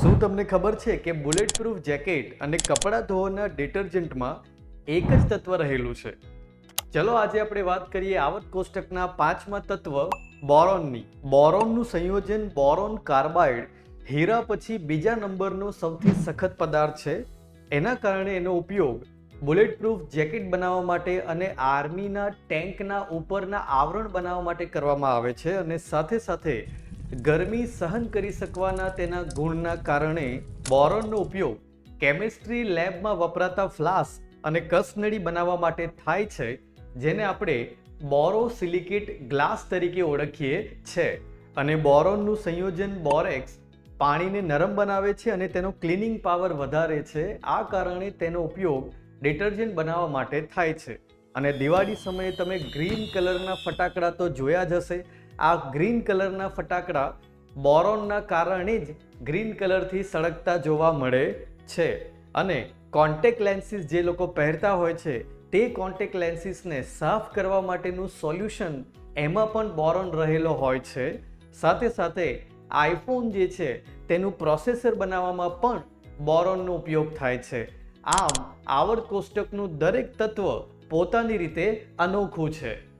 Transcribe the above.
શું તમને ખબર છે કે બુલેટ પ્રૂફ જેકેટ અને કપડાં ધોવાના ડિટર્જન્ટમાં એક જ તત્વ રહેલું છે? ચલો આજે આપણે વાત કરીએ આવર્ત કોષ્ટકના 5મા તત્વ બોરોનની. બોરોનનું સંયોજન બોરોન કાર્બાઇડ હીરા પછી બીજા નંબરનો સૌથી સખત પદાર્થ છે. એના કારણે એનો ઉપયોગ બુલેટ પ્રૂફ જેકેટ બનાવવા માટે અને આર્મીના ટેન્કના ઉપરના આવરણ બનાવવા માટે કરવામાં આવે છે. અને સાથે સાથે ગરમી સહન કરી શકવાના તેના ગુણના કારણે બોરોનનો ઉપયોગ કેમિસ્ટ્રી લેબમાં વપરાતા ફ્લાસ્ક અને કસનળી બનાવવા માટે થાય છે, જેને આપણે બોરોસિલિકેટ ગ્લાસ તરીકે ઓળખીએ છીએ. અને બોરોનનું સંયોજન બોરેક્સ પાણીને નરમ બનાવે છે અને તેનો ક્લિનિંગ પાવર વધારે છે. આ કારણે તેનો ઉપયોગ ડિટર્જન્ટ બનાવવા માટે થાય છે. અને દિવાળી સમયે તમે ગ્રીન કલરના ફટાકડા તો જોયા જ હશે. આ ગ્રીન કલરના ફટાકડા બોરોનના કારણે જ ગ્રીન કલરથી સળગતા જોવા મળે છે. અને કોન્ટેક્ટ લેન્સીસ જે લોકો પહેરતા હોય છે તે કોન્ટેક્ટ લેન્સીસને સાફ કરવા માટેનું સોલ્યુશન એમાં પણ બોરોન રહેલો હોય છે. સાથે સાથે આઈફોન જે છે તેનું પ્રોસેસર બનાવવામાં પણ બોરોનનો ઉપયોગ થાય છે. આમ આવર્ત કોષ્ટકનું દરેક તત્વ પોતાની રીતે અનોખું છે.